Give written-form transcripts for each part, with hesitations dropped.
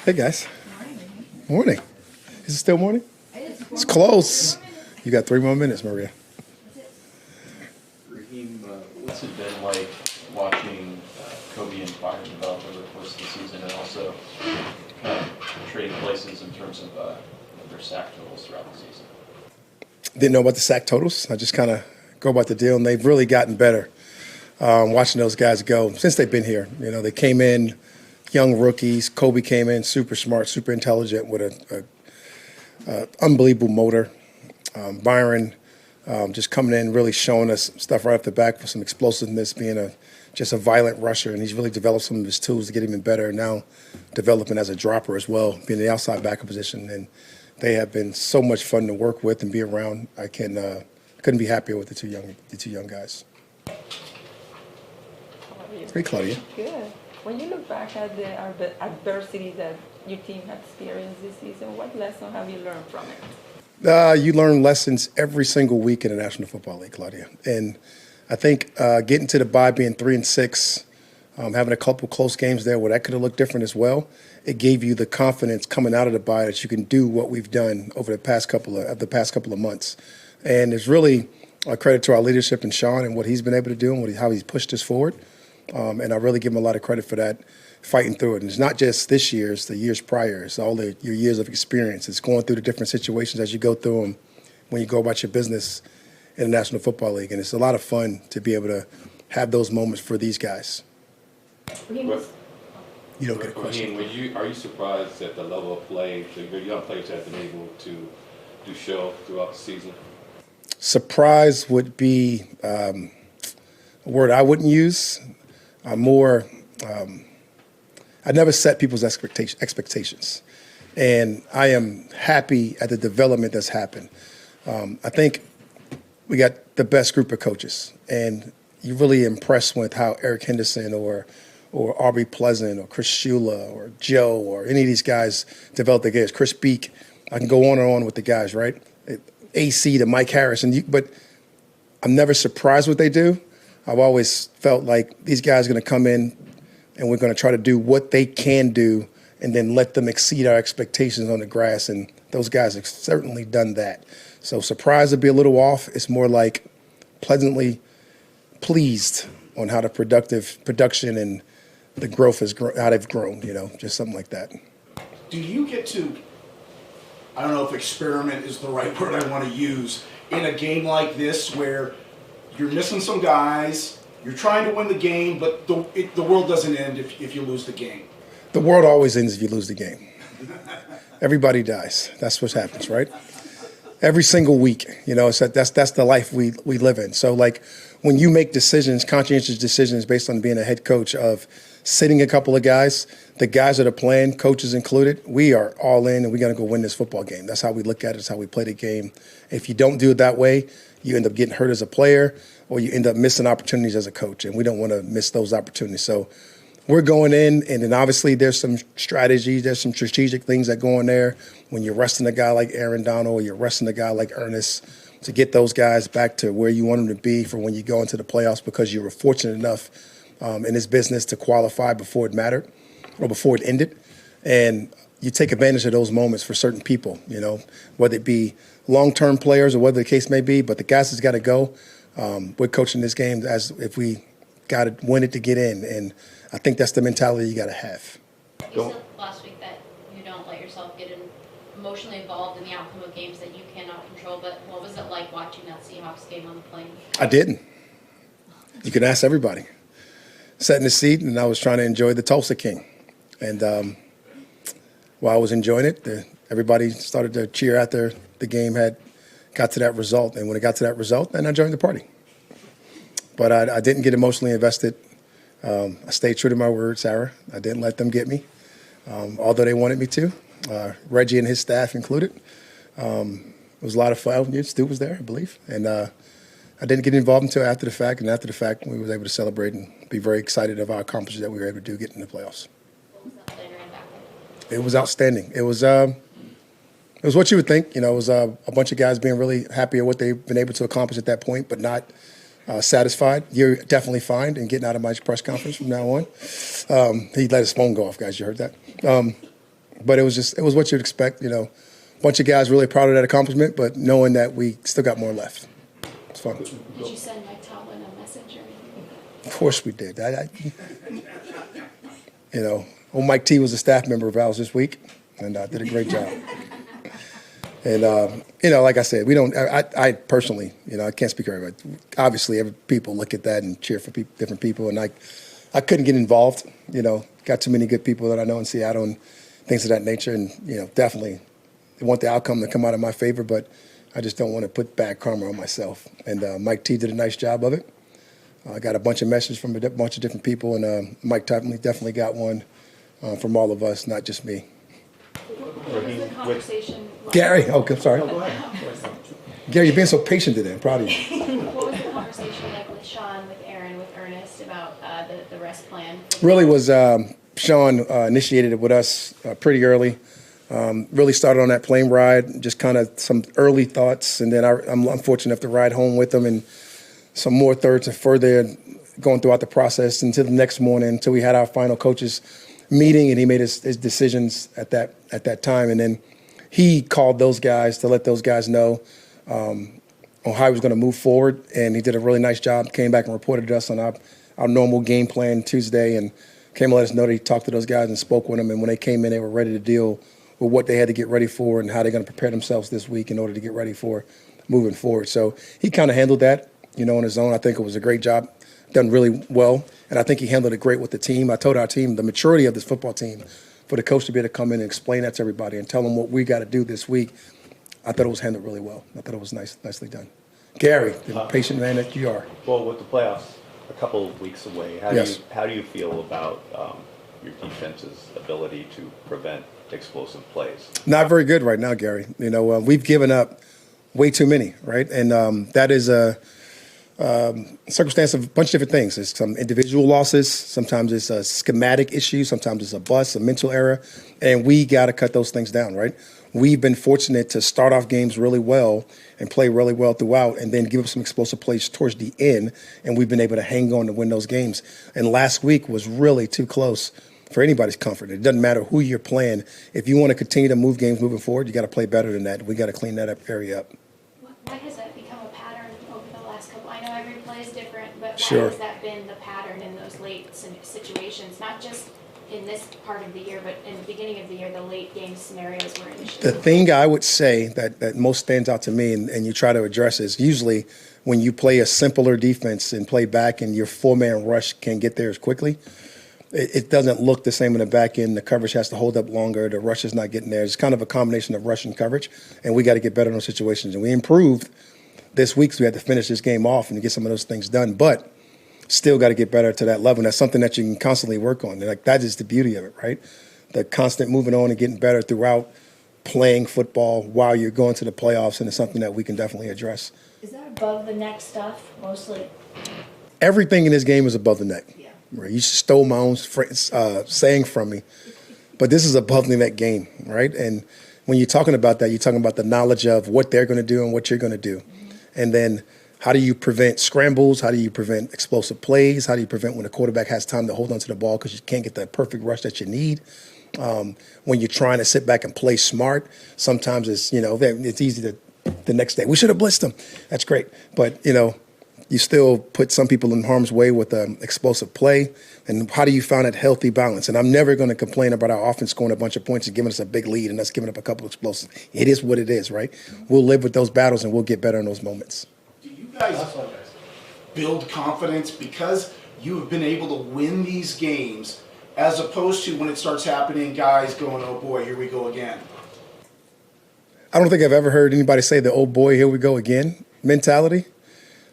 Hey guys. Morning. Is it still morning? It's close. You got 3 more minutes, Maria. Raheem, what's it been like watching Kobie and Byron develop over the course of the season, and also kind of trading places in terms of their sack totals throughout the season? Didn't know about the sack totals. I just kind of go about the deal, and they've really gotten better. Watching those guys go since they've been here. You know, they came in young rookies. Kobie came in super smart, super intelligent with a unbelievable motor. Byron just coming in, really showing us stuff right off the back with some explosiveness, being just a violent rusher, and he's really developed some of his tools to get even better. Now developing as a dropper as well, being in the outside backer position, and they have been so much fun to work with and be around. I couldn't be happier with the two young guys. Hey, Claudia. Good. When you look back at the adversity that your team had experienced this season, what lesson have you learned from it? You learn lessons every single week in the National Football League, Claudia. And I think getting to the bye, being 3-6, having a couple close games there where that could have looked different as well, it gave you the confidence coming out of the bye that you can do what we've done over the past couple of months. And it's really a credit to our leadership and Sean and what he's been able to do and how he's pushed us forward. And I really give him a lot of credit for that, fighting through it. And it's not just this year, it's the years prior. It's all your years of experience. It's going through the different situations as you go through them when you go about your business in the National Football League. And it's a lot of fun to be able to have those moments for these guys. You don't get a question. Raheem, are you surprised at the level of play the young players have been able to show throughout the season? Surprise would be a word I wouldn't use. I never set people's expectations. And I am happy at the development that's happened. I think we got the best group of coaches. And you're really impressed with how Eric Henderson or Aubrey Pleasant or Chris Shula or Joe or any of these guys develop their games. Chris Beek, I can go on and on with the guys, right? AC to Mike Harris. But I'm never surprised what they do. I've always felt like these guys are going to come in and we're going to try to do what they can do and then let them exceed our expectations on the grass. And those guys have certainly done that. So surprised to be a little off. It's more like pleasantly pleased on how the production and the growth how they've grown, just something like that. Do you get to, I don't know if experiment is the right word I want to use, in a game like this where you're missing some guys, you're trying to win the game, but the world doesn't end if you lose the game? The world always ends if you lose the game. Everybody dies. That's what happens, right? Every single week, that's the life we live in. So, like, when you make decisions, conscientious decisions based on being a head coach of sitting a couple of guys, the guys that are playing, coaches included, we are all in and we got to go win this football game. That's how we look at it. That's how we play the game. If you don't do it that way, you end up getting hurt as a player or you end up missing opportunities as a coach, and we don't want to miss those opportunities. So we're going in, and then obviously there's some strategy, there's some strategic things that go in there when you're resting a guy like Aaron Donald or you're resting a guy like Ernest to get those guys back to where you want them to be for when you go into the playoffs, because you were fortunate enough in this business to qualify before it mattered or before it ended. And you take advantage of those moments for certain people, whether it be long-term players or whatever the case may be. But the guys that's got to go, we're coaching this game as if we got to win it to get in. And I think that's the mentality you got to have. You said last week that you don't let yourself get emotionally involved in the outcome of games that you cannot control, but what was it like watching that Seahawks game on the plane? I didn't. You can ask everybody. Sat in the seat, and I was trying to enjoy the Tulsa King. And while I was enjoying it, everybody started to cheer after the game got to that result. And when it got to that result, then I joined the party. But I didn't get emotionally invested. I stayed true to my word, Sarah. I didn't let them get me, although they wanted me to. Reggie and his staff included. It was a lot of fun. Stu was there, I believe. And I didn't get involved until after the fact. And after the fact, we were able to celebrate and be very excited of our accomplishments that we were able to do getting in the playoffs. What was that later in back? It was outstanding. It was what you would think. It was a bunch of guys being really happy at what they've been able to accomplish at that point, but not satisfied. You're definitely fined and getting out of my press conference from now on. He let his phone go off, guys. You heard that? But it was what you'd expect, A bunch of guys really proud of that accomplishment, but knowing that we still got more left. It's fun. Did you send Mike Tomlin a message or anything? Of course we did. Old Mike T was a staff member of ours this week and did a great job. And, like I said, we don't, I personally, I can't speak for everybody. Obviously, people look at that and cheer for different people. And I couldn't get involved, got too many good people that I know in Seattle and things of that nature. And, definitely want the outcome to come out in my favor, but I just don't want to put bad karma on myself. And Mike T did a nice job of it. I got a bunch of messages from a bunch of different people, and Mike definitely got one from all of us, not just me. What was the conversation like? Gary, I'm sorry. Go ahead. Gary, you're being so patient today. I'm proud of you. What was the conversation like with Sean, with Aaron, with Ernest about the rest plan? Really was Sean initiated it with us pretty early. Really started on that plane ride, just kind of some early thoughts, and then I'm fortunate enough to ride home with them and some more thirds and further going throughout the process until the next morning, until we had our final coaches meeting, and he made his decisions at that time. And then he called those guys to let those guys know on how he was going to move forward, and he did a really nice job. Came back and reported to us on our normal game plan Tuesday, and came and let us know that he talked to those guys and spoke with them. And when they came in, they were ready to deal with what they had to get ready for and how they're going to prepare themselves this week in order to get ready for moving forward. So he kind of handled that, on his own. I think it was a great job, done really well, and I think he handled it great with the team. I told our team the maturity of this football team, for the coach to be able to come in and explain that to everybody and tell them what we got to do this week, I thought it was handled really well. I thought it was nicely done. Gary, the patient man that you are. Well, with the playoffs a couple of weeks away, how do you feel about your defense's ability to prevent explosive plays? Not very good right now, Gary. We've given up way too many, right? And that is a circumstance of a bunch of different things. It's some individual losses. Sometimes it's a schematic issue. Sometimes it's a bust, a mental error. And we got to cut those things down, right? We've been fortunate to start off games really well and play really well throughout and then give up some explosive plays towards the end, and we've been able to hang on to win those games. And last week was really too close for anybody's comfort. It doesn't matter who you're playing. If you want to continue to move games moving forward, you got to play better than that. We got to clean that area up. Why has that become a pattern over the last couple? I know every play is different, but why Sure. has that been the pattern in those late situations? Not just in this part of the year, but in the beginning of the year, the late game scenarios were an issue. The thing I would say that most stands out to me and you try to address is usually when you play a simpler defense and play back and your four-man rush can get there as quickly, it doesn't look the same in the back end. The coverage has to hold up longer. The rush is not getting there. It's kind of a combination of rush and coverage, and we got to get better in those situations. And we improved this week, so we had to finish this game off and get some of those things done. But still got to get better to that level. And that's something that you can constantly work on. Like, that is the beauty of it, right? The constant moving on and getting better throughout playing football while you're going to the playoffs, and it's something that we can definitely address. Is that above the neck stuff mostly? Everything in this game is above the neck. Yeah. Right? You stole my own saying from me. But this is above the neck game, right? And when you're talking about that, you're talking about the knowledge of what they're going to do and what you're going to do. Mm-hmm. And then how do you prevent scrambles? How do you prevent explosive plays? How do you prevent when the quarterback has time to hold onto the ball because you can't get the perfect rush that you need? When you're trying to sit back and play smart, sometimes it's easy to the next day. We should have blitzed them. That's great. But, you still put some people in harm's way with explosive play. And how do you find that healthy balance? And I'm never going to complain about our offense scoring a bunch of points and giving us a big lead and us giving up a couple of explosives. It is what it is, right? We'll live with those battles and we'll get better in those moments. Do you guys build confidence because you have been able to win these games as opposed to when it starts happening, guys going, oh boy, here we go again? I don't think I've ever heard anybody say the, oh boy, here we go again mentality.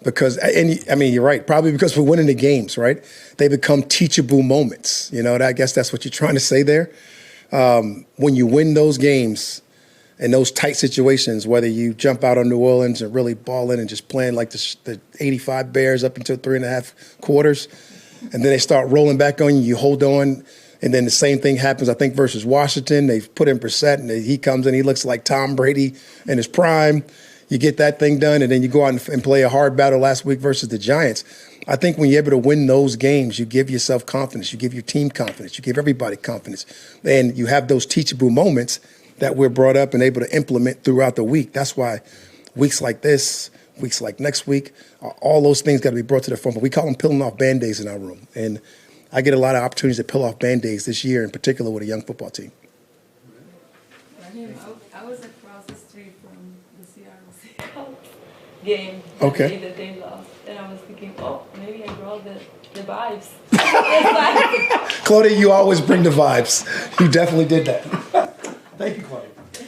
Because, you're right, probably because we're winning the games, right? They become teachable moments. I guess that's what you're trying to say there. When you win those games in those tight situations, whether you jump out on New Orleans and really ball in and just playing like the 85 Bears up until 3.5 quarters, and then they start rolling back on you, you hold on, and then the same thing happens, I think, versus Washington. They've put in Brissett, and he comes in, he looks like Tom Brady in his prime. You get that thing done, and then you go out and play a hard battle last week versus the Giants. I think when you're able to win those games, you give yourself confidence, you give your team confidence, you give everybody confidence, and you have those teachable moments that we're brought up and able to implement throughout the week. That's why weeks like this, weeks like next week, all those things got to be brought to the front. But we call them peeling off Band-Aids in our room. And I get a lot of opportunities to peel off Band-Aids this year, in particular with a young football team. Raheem, I was across the street from the Seattle Seahawks game Okay. the day that they lost, and I was thinking, oh, maybe I brought the vibes. It's like, Claudia, you always bring the vibes. You definitely did that. Thank you, Claudia.